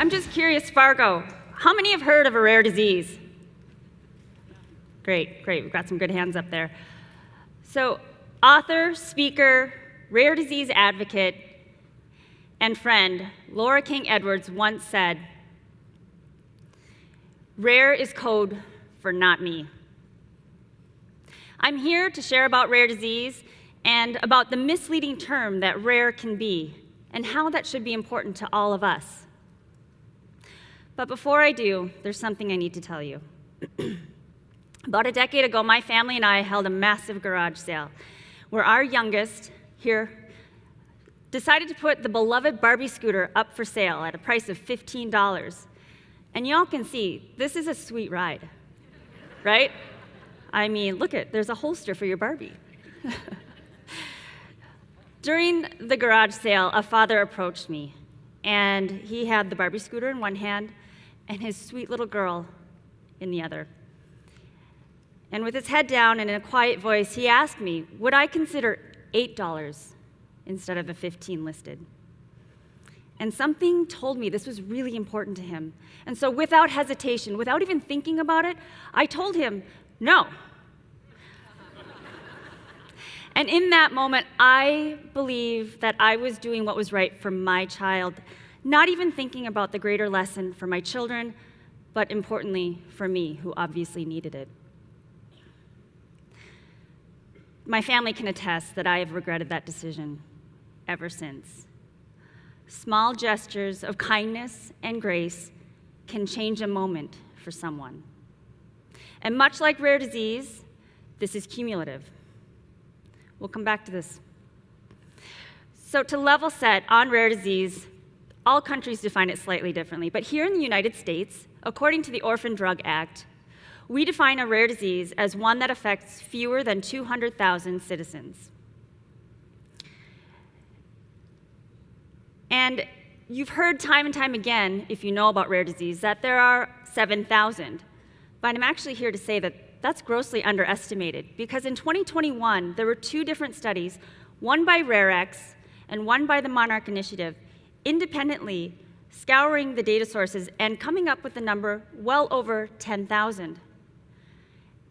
I'm just curious, Fargo, how many have heard of a rare disease? Great, we've got some good hands up there. So, author, speaker, rare disease advocate, and friend Laura King Edwards once said, "Rare is code for not me." I'm here to share about rare disease and about the misleading term that rare can be and how that should be important to all of us. But before I do, there's something I need to tell you. About a decade ago, my family and I held a massive garage sale where our youngest here decided to put the beloved Barbie scooter up for sale at a price of $15. And y'all can see, this is a sweet ride, right? I mean, look there's a holster for your Barbie. During the garage sale, a father approached me, and he had the Barbie scooter in one hand and his sweet little girl in the other. And with his head down and in a quiet voice, he asked me, would I consider $8 instead of the $15 listed? And something told me this was really important to him. And so without hesitation, without even thinking about it, I told him, no. And in that moment, I believe that I was doing what was right for my child, not even thinking about the greater lesson for my children, but importantly for me, who obviously needed it. My family can attest that I have regretted that decision ever since. Small gestures of kindness and grace can change a moment for someone. And much like rare disease, this is cumulative. We'll come back to this. So to level set on rare disease, all countries define it slightly differently, but here in the United States, according to the Orphan Drug Act, we define a rare disease as one that affects fewer than 200,000 citizens. And you've heard time and time again, if you know about rare disease, that there are 7,000. But I'm actually here to say that that's grossly underestimated, because in 2021, there were two different studies, one by RareX and one by the Monarch Initiative, independently scouring the data sources and coming up with the number well over 10,000.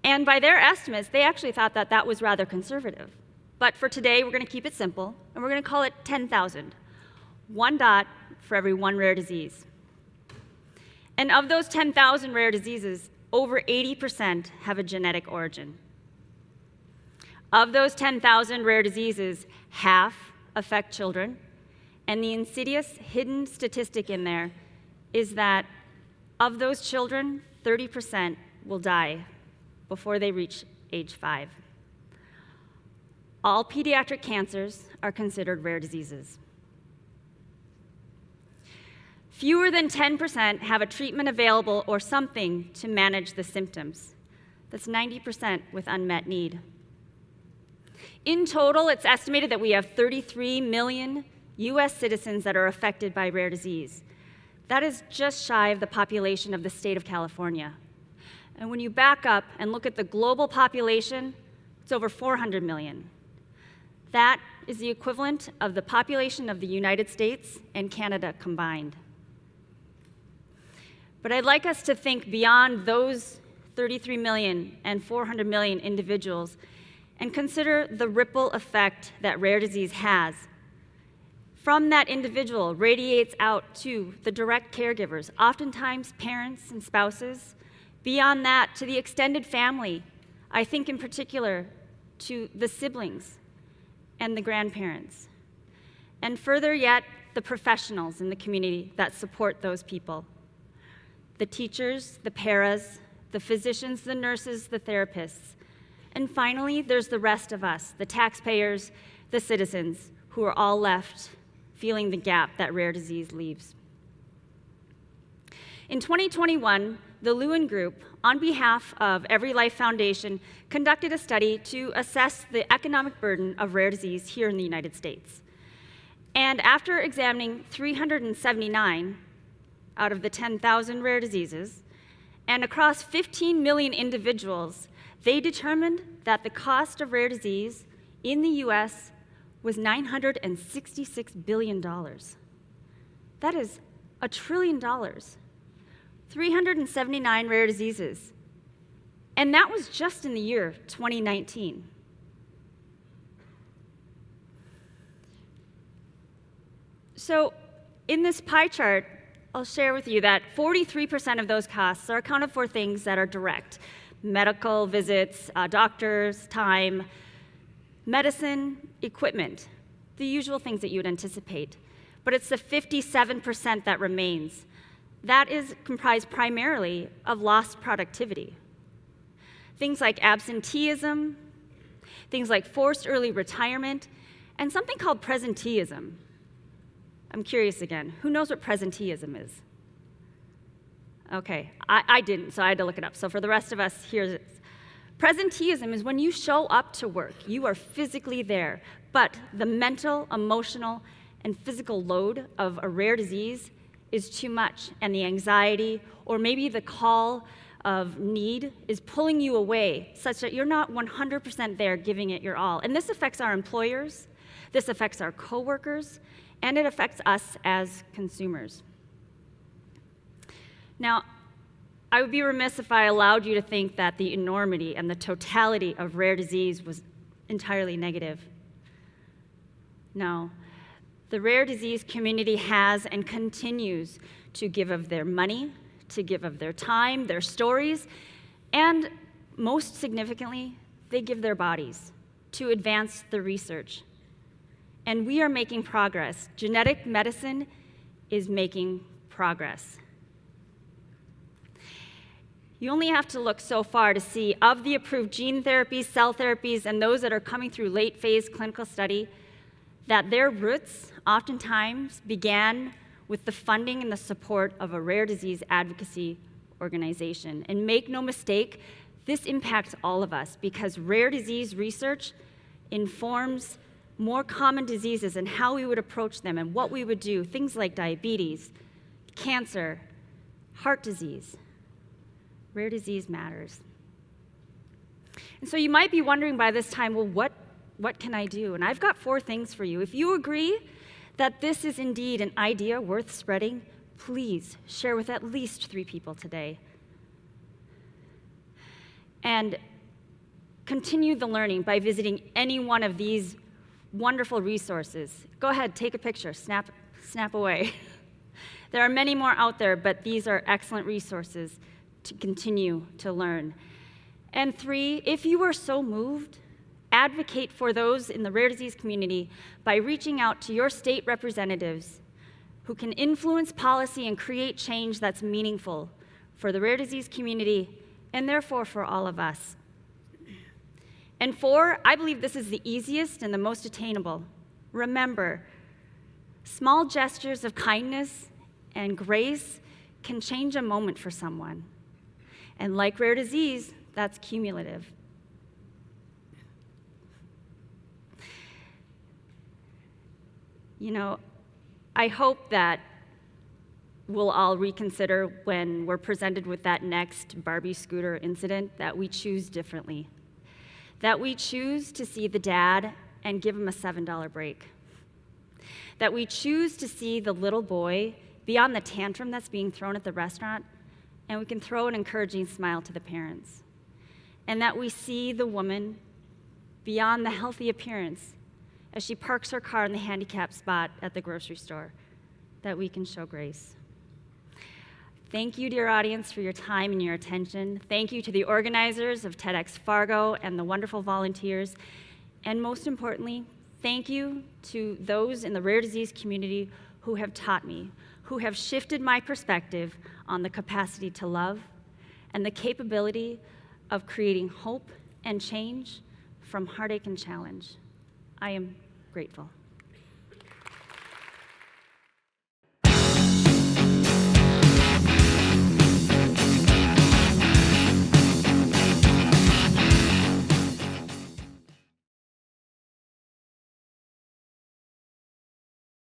And by their estimates, they actually thought that that was rather conservative. But for today, we're going to keep it simple, and we're going to call it 10,000. One dot for every one rare disease. And of those 10,000 rare diseases, over 80% have a genetic origin. Of those 10,000 rare diseases, half affect children, and the insidious hidden statistic in there is that of those children, 30% will die before they reach age 5. All pediatric cancers are considered rare diseases. Fewer than 10% have a treatment available or something to manage the symptoms. That's 90% with unmet need. In total, it's estimated that we have 33 million US citizens that are affected by rare disease. That is just shy of the population of the state of California. And when you back up and look at the global population, it's over 400 million. That is the equivalent of the population of the United States and Canada combined. But I'd like us to think beyond those 33 million and 400 million individuals and consider the ripple effect that rare disease has. From that individual radiates out to the direct caregivers, oftentimes parents and spouses. Beyond that, to the extended family, I think in particular to the siblings and the grandparents. And further yet, the professionals in the community that support those people. The teachers, the paras, the physicians, the nurses, the therapists. And finally, there's the rest of us, the taxpayers, the citizens, who are all left feeling the gap that rare disease leaves. In 2021, the Lewin Group, on behalf of Every Life Foundation, conducted a study to assess the economic burden of rare disease here in the United States. And after examining 379 out of the 10,000 rare diseases, and across 15 million individuals, they determined that the cost of rare disease in the US was $966 billion. That is $1 trillion, 379 rare diseases. And that was just in the year 2019. So in this pie chart, I'll share with you that 43% of those costs are accounted for things that are direct: medical visits, doctors, time, medicine, equipment, the usual things that you would anticipate. But it's the 57% that remains. That is comprised primarily of lost productivity. Things like absenteeism, things like forced early retirement, and something called presenteeism. I'm curious again, who knows what presenteeism is? Okay, I didn't, so I had to look it up. So for the rest of us, here's it. Presenteeism is when you show up to work, you are physically there, but the mental, emotional, and physical load of a rare disease is too much, and the anxiety, or maybe the call of need, is pulling you away such that you're not 100% there giving it your all. And this affects our employers, this affects our coworkers, and it affects us as consumers. Now, I would be remiss if I allowed you to think that the enormity and the totality of rare disease was entirely negative. No. The rare disease community has and continues to give of their money, to give of their time, their stories, and most significantly, they give their bodies to advance the research. And we are making progress. Genetic medicine is making progress. You only have to look so far to see, of the approved gene therapies, cell therapies, and those that are coming through late phase clinical study, that their roots oftentimes began with the funding and the support of a rare disease advocacy organization. And make no mistake, this impacts all of us because rare disease research informs more common diseases and how we would approach them and what we would do, things like diabetes, cancer, heart disease. Rare disease matters. And so you might be wondering by this time, well, what can I do? And I've got 4 things for you. If you agree that this is indeed an idea worth spreading, please share with at least 3 people today. And continue the learning by visiting any one of these wonderful resources. Go ahead, take a picture, snap away. There are many more out there, but these are excellent resources to continue to learn. And 3, if you are so moved, advocate for those in the rare disease community by reaching out to your state representatives who can influence policy and create change that's meaningful for the rare disease community and therefore for all of us. And 4, I believe this is the easiest and the most attainable. Remember, small gestures of kindness and grace can change a moment for someone. And like rare disease, that's cumulative. You know, I hope that we'll all reconsider when we're presented with that next Barbie scooter incident that we choose differently. That we choose to see the dad and give him a $7 break. That we choose to see the little boy beyond the tantrum that's being thrown at the restaurant, and we can throw an encouraging smile to the parents. And that we see the woman beyond the healthy appearance as she parks her car in the handicapped spot at the grocery store, that we can show grace. Thank you, dear audience, for your time and your attention. Thank you to the organizers of TEDx Fargo and the wonderful volunteers. And most importantly, thank you to those in the rare disease community who have taught me, who have shifted my perspective on the capacity to love and the capability of creating hope and change from heartache and challenge. I am grateful.